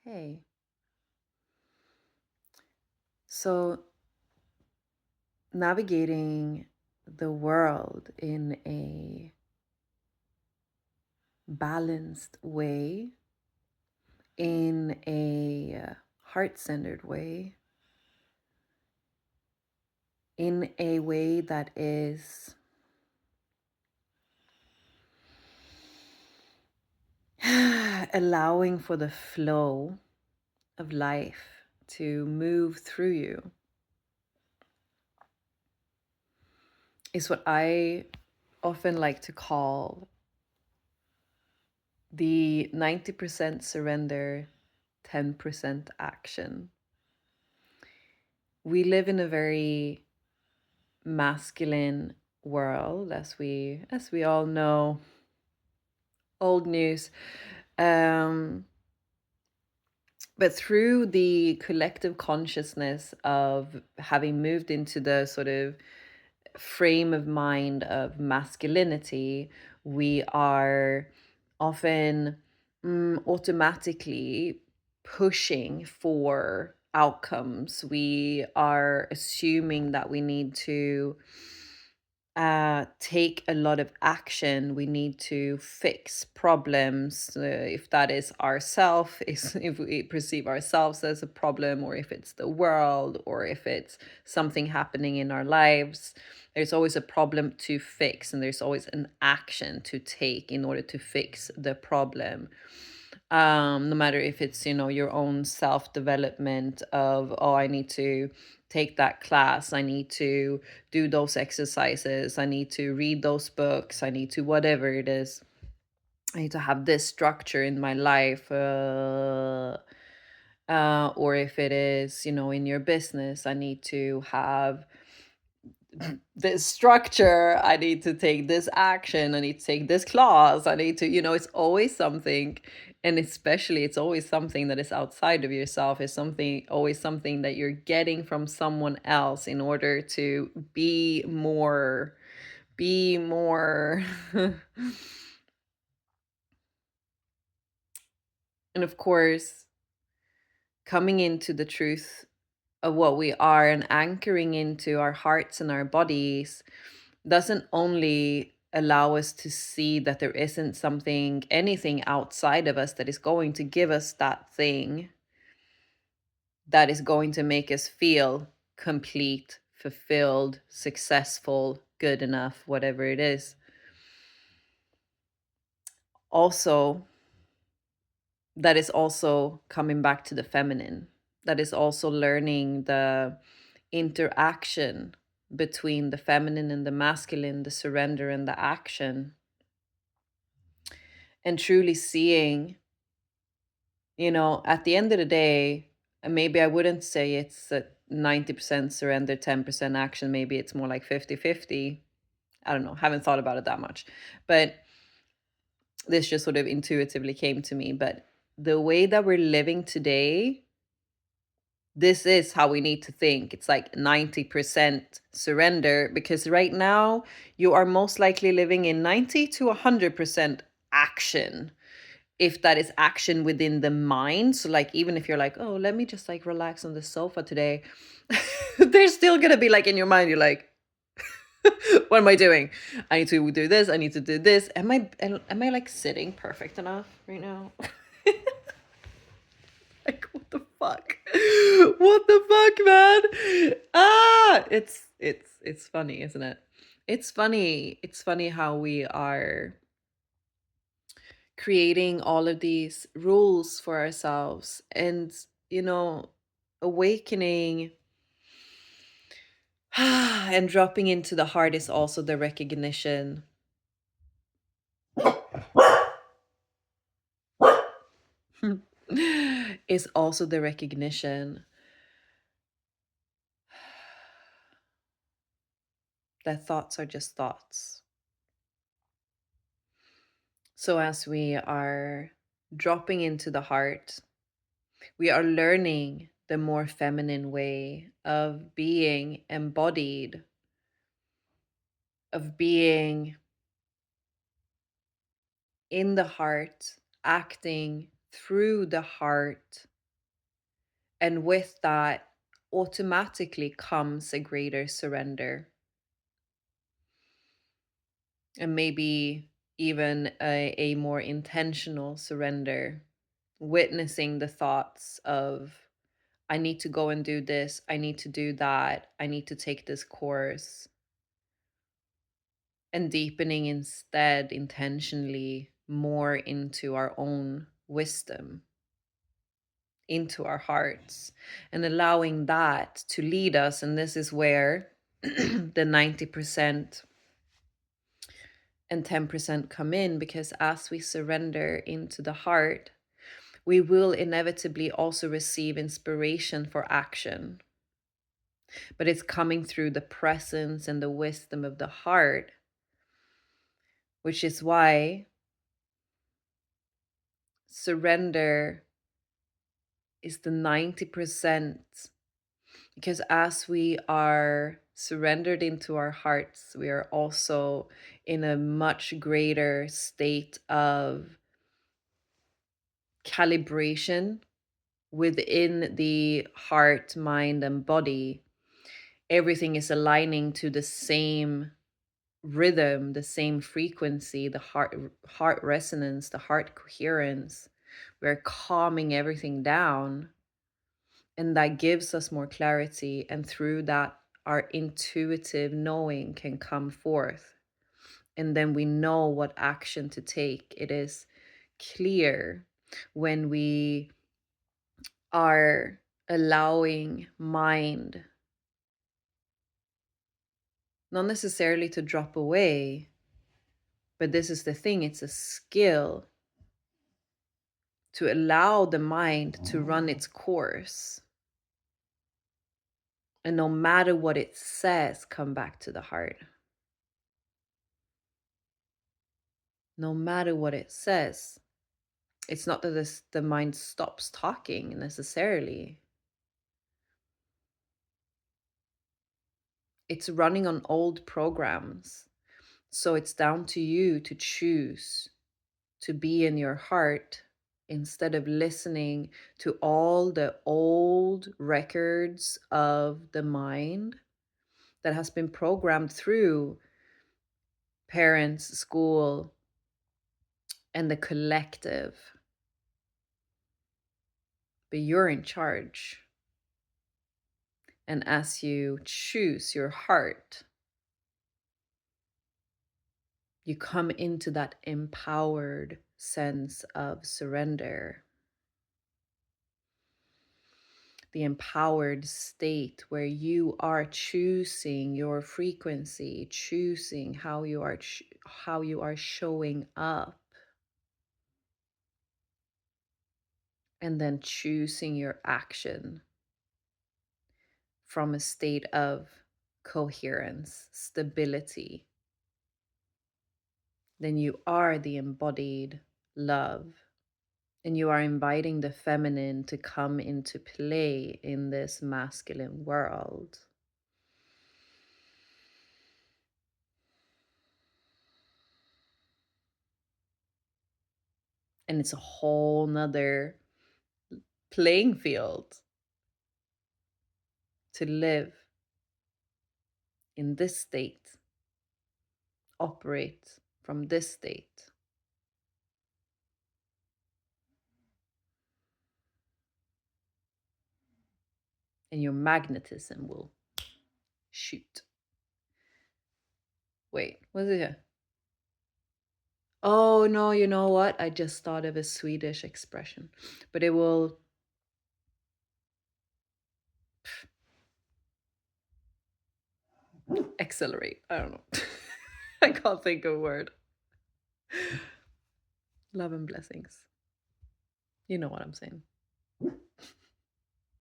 Hey, so navigating the world in a balanced way, in a heart centered way, in a way that is allowing for the flow of life to move through you is what I often like to call the 90% surrender, 10% action. We live in a very masculine world, as we all know, old news. um but through the collective consciousness of having moved into the sort of frame of mind of masculinity, we are often automatically pushing for outcomes. We are assuming that we need to take a lot of action. We need to fix problems, if that is ourself, is if we perceive ourselves as a problem, or if it's the world, or if it's something happening in our lives. There's always a problem to fix, and there's always an action to take in order to fix the problem. No matter if it's, your own self development of, oh, I need to take that class, I need to do those exercises, I need to read those books, I need to whatever it is. I need to have this structure in my life. Or if it is, in your business, I need to have this structure, I need to take this action, I need to take this class, I need to, it's always something. And especially, it's always something that is outside of yourself. It's something, always something that you're getting from someone else in order to be more. And of course, coming into the truth of what we are and anchoring into our hearts and our bodies doesn't only allow us to see that there isn't anything outside of us that is going to give us that thing that is going to make us feel complete, fulfilled, successful, good enough, whatever it is. Also, that is also coming back to the feminine. That is also learning the interaction between the feminine and the masculine, the surrender and the action, and truly seeing, at the end of the day, maybe I wouldn't say it's a 90% surrender, 10% action. Maybe it's more like 50-50. I don't know. Haven't thought about it that much. But this just sort of intuitively came to me. But the way that we're living today, this is how we need to think. It's like 90% surrender, because right now you are most likely living in 90 to 100% action, if that is action within the mind. So like, even if you're like, oh, let me just like relax on the sofa today, there's still gonna be like in your mind, you're like, what am I doing? I need to do this, I need to do this. Am I like sitting perfect enough right now? Like, what the fuck? What the fuck, man? It's funny, isn't it? It's funny how we are creating all of these rules for ourselves, and you know awakening and dropping into the heart is also the recognition. Is also the recognition that thoughts are just thoughts. So as we are dropping into the heart, we are learning the more feminine way of being embodied, of being in the heart, acting through the heart, And with that, automatically comes a greater surrender, and maybe even a more intentional surrender, witnessing the thoughts of, I need to go and do this, I need to do that, I need to take this course, and deepening instead intentionally more into our own wisdom, into our hearts, and allowing that to lead us. And this is where the 90% and 10% come in, because as we surrender into the heart, we will inevitably also receive inspiration for action. But it's coming through the presence and the wisdom of the heart, which is why surrender is the 90%. Because as we are surrendered into our hearts, we are also in a much greater state of calibration within the heart, mind, and body. Everything is aligning to the same rhythm, the same frequency, the heart resonance, the heart coherence. We're calming everything down, and that gives us more clarity, and through that our intuitive knowing can come forth, and then we know what action to take. It is clear when we are allowing mind not necessarily to drop away, but this is the thing, it's a skill to allow the mind to run its course. And no matter what it says, come back to the heart. No matter what it says, it's not that the mind stops talking necessarily. It's running on old programs. So it's down to you to choose to be in your heart instead of listening to all the old records of the mind that has been programmed through parents, school, and the collective. But you're in charge. And as you choose your heart, you come into that empowered sense of surrender, the empowered state where you are choosing your frequency, choosing how you are how you are showing up, and then choosing your action from a state of coherence, stability. Then you are the embodied love. And you are inviting the feminine to come into play in this masculine world. And it's a whole nother playing field to live in this state, operate from this state. And your magnetism will shoot. Wait, was it here? Oh no, you know what? I just thought of a Swedish expression, but it will accelerate. I don't know. I can't think of a word. Love and blessings. You know what I'm saying.